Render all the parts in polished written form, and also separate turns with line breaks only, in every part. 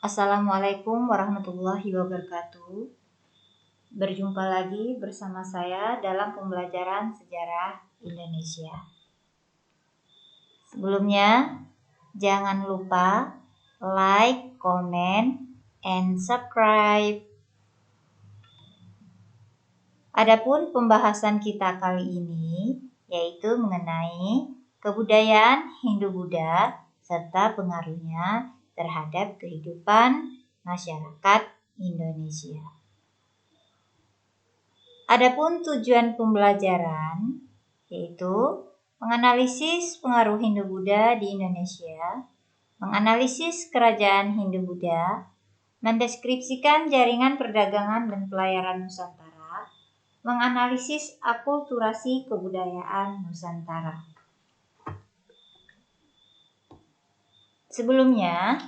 Assalamualaikum warahmatullahi wabarakatuh. Berjumpa lagi bersama saya dalam pembelajaran sejarah Indonesia. Sebelumnya, jangan lupa like, comment, and subscribe. Adapun pembahasan kita kali ini yaitu mengenai kebudayaan Hindu-Buddha serta pengaruhnya terhadap kehidupan masyarakat Indonesia. Adapun tujuan pembelajaran yaitu menganalisis pengaruh Hindu-Buddha di Indonesia, menganalisis kerajaan Hindu-Buddha, mendeskripsikan jaringan perdagangan dan pelayaran Nusantara, menganalisis akulturasi kebudayaan Nusantara. Sebelumnya,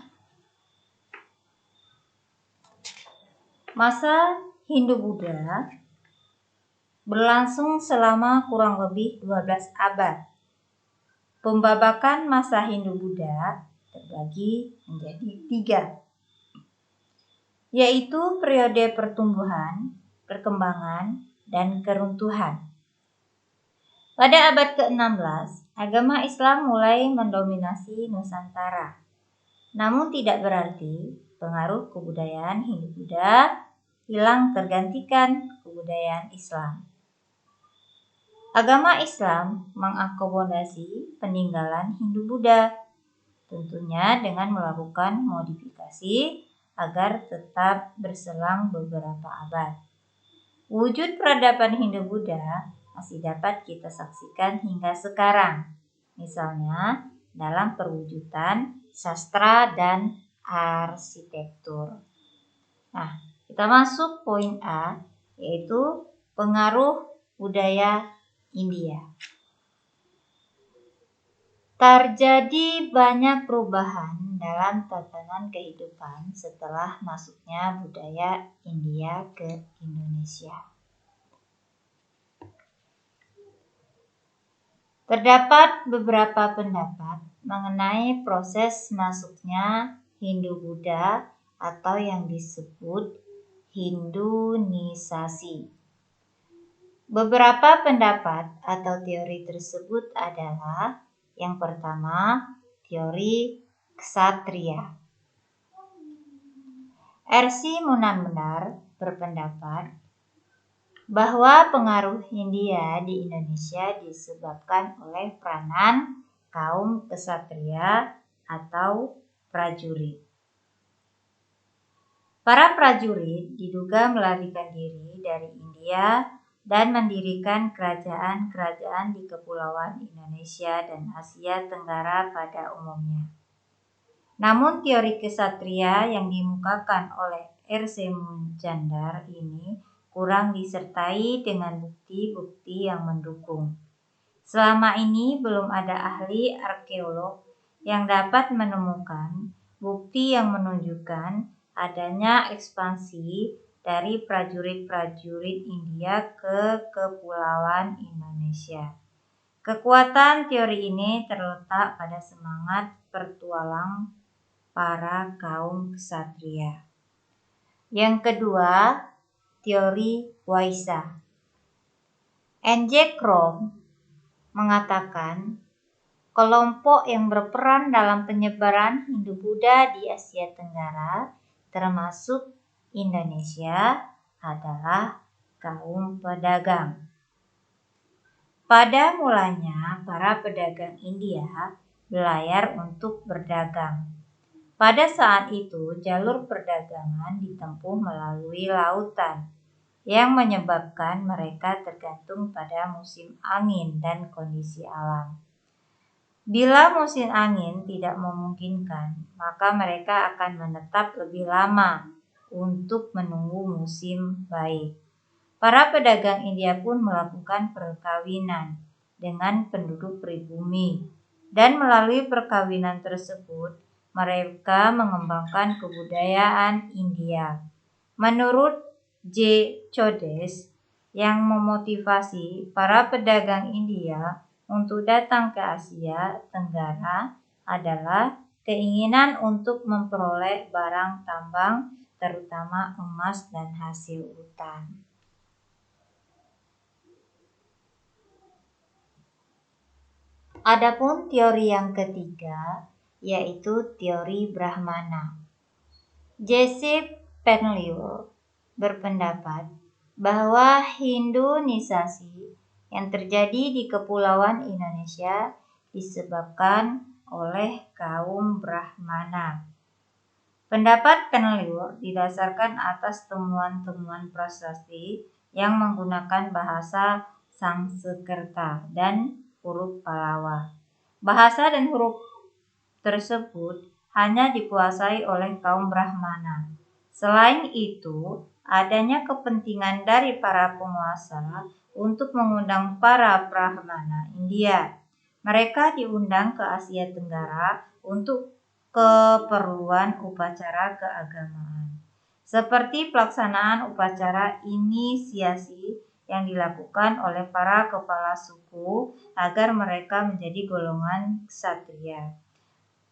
masa Hindu-Buddha berlangsung selama kurang lebih 12 abad. Pembabakan masa Hindu-Buddha terbagi menjadi 3, yaitu periode pertumbuhan, perkembangan, dan keruntuhan. Pada abad ke-16, agama Islam mulai mendominasi Nusantara. Namun tidak berarti pengaruh kebudayaan Hindu-Buddha hilang tergantikan kebudayaan Islam. Agama Islam mengakomodasi peninggalan Hindu-Buddha, tentunya dengan melakukan modifikasi agar tetap berselang beberapa abad. Wujud peradaban Hindu-Buddha masih dapat kita saksikan hingga sekarang, misalnya dalam perwujudan sastra dan arsitektur. Nah, kita masuk poin A, yaitu pengaruh budaya India. Terjadi banyak perubahan dalam tatanan kehidupan setelah masuknya budaya India ke Indonesia. Terdapat beberapa pendapat mengenai proses masuknya Hindu-Buddha atau yang disebut Hindunisasi. Beberapa pendapat atau teori tersebut adalah yang pertama, teori ksatria. R.C. Munandar berpendapat bahwa pengaruh Hindia di Indonesia disebabkan oleh peranan kaum ksatria atau prajurit. Para prajurit diduga melarikan diri dari India dan mendirikan kerajaan-kerajaan di kepulauan Indonesia dan Asia Tenggara pada umumnya. Namun teori ksatria yang dimukakan oleh R.C. Munandar ini kurang disertai dengan bukti-bukti yang mendukung. Selama ini belum ada ahli arkeolog yang dapat menemukan bukti yang menunjukkan adanya ekspansi dari prajurit-prajurit India ke kepulauan Indonesia. Kekuatan teori ini terletak pada semangat pertualang para kaum ksatria. Yang kedua, teori Waisa. N.J. Krom mengatakan kelompok yang berperan dalam penyebaran Hindu-Buddha di Asia Tenggara, termasuk Indonesia, adalah kaum pedagang. Pada mulanya, para pedagang India berlayar untuk berdagang. Pada saat itu, jalur perdagangan ditempuh melalui lautan, yang menyebabkan mereka tergantung pada musim angin dan kondisi alam. Bila musim angin tidak memungkinkan, maka mereka akan menetap lebih lama untuk menunggu musim baik. Para pedagang India pun melakukan perkawinan dengan penduduk pribumi, dan melalui perkawinan tersebut mereka mengembangkan kebudayaan India. Menurut J. Chodes, yang memotivasi para pedagang India untuk datang ke Asia Tenggara adalah keinginan untuk memperoleh barang tambang, terutama emas dan hasil hutan. Adapun teori yang ketiga, yaitu teori Brahmana. Jesse Penliur berpendapat bahwa Hinduisasi yang terjadi di Kepulauan Indonesia disebabkan oleh kaum Brahmana. Pendapat Penliur didasarkan atas temuan-temuan prasasti yang menggunakan bahasa Sanskerta dan huruf Pallava. Bahasa dan huruf tersebut hanya dikuasai oleh kaum Brahmana. Selain itu, adanya kepentingan dari para penguasa untuk mengundang para Brahmana India. Mereka diundang ke Asia Tenggara untuk keperluan upacara keagamaan, seperti pelaksanaan upacara inisiasi yang dilakukan oleh para kepala suku agar mereka menjadi golongan ksatria.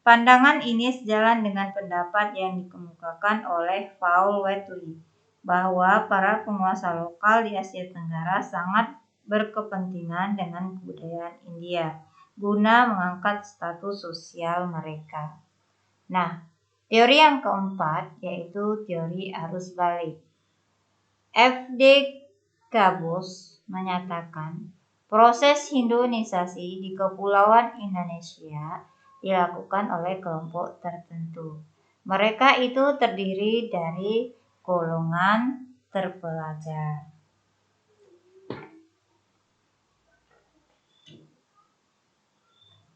Pandangan ini sejalan dengan pendapat yang dikemukakan oleh Paul Wheatley bahwa para penguasa lokal di Asia Tenggara sangat berkepentingan dengan kebudayaan India guna mengangkat status sosial mereka. Nah, teori yang keempat yaitu teori arus balik. F.D. Gabos menyatakan proses Hinduisasi di Kepulauan Indonesia dilakukan oleh kelompok tertentu. Mereka itu terdiri dari golongan terpelajar.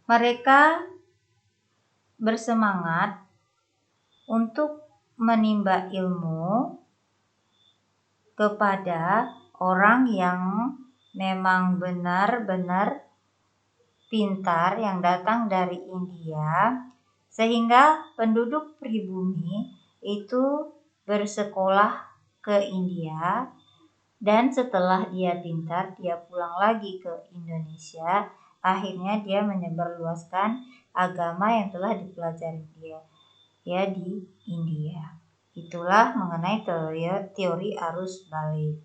Mereka bersemangat untuk menimba ilmu kepada orang yang memang benar-benar pintar yang datang dari India, sehingga penduduk pribumi itu bersekolah ke India, dan setelah dia pintar dia pulang lagi ke Indonesia. Akhirnya dia menyebarluaskan agama yang telah dipelajari dia di India. Itulah mengenai teori arus balik.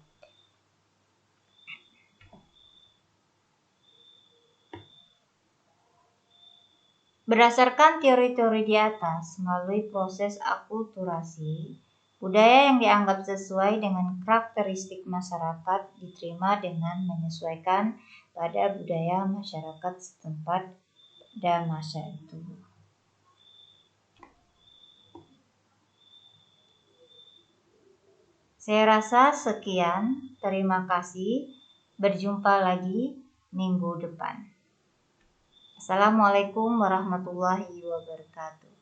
Berdasarkan teori-teori di atas, melalui proses akulturasi, budaya yang dianggap sesuai dengan karakteristik masyarakat diterima dengan menyesuaikan pada budaya masyarakat setempat pada masa itu. Saya rasa sekian, terima kasih. Berjumpa lagi minggu depan. Assalamualaikum warahmatullahi wabarakatuh.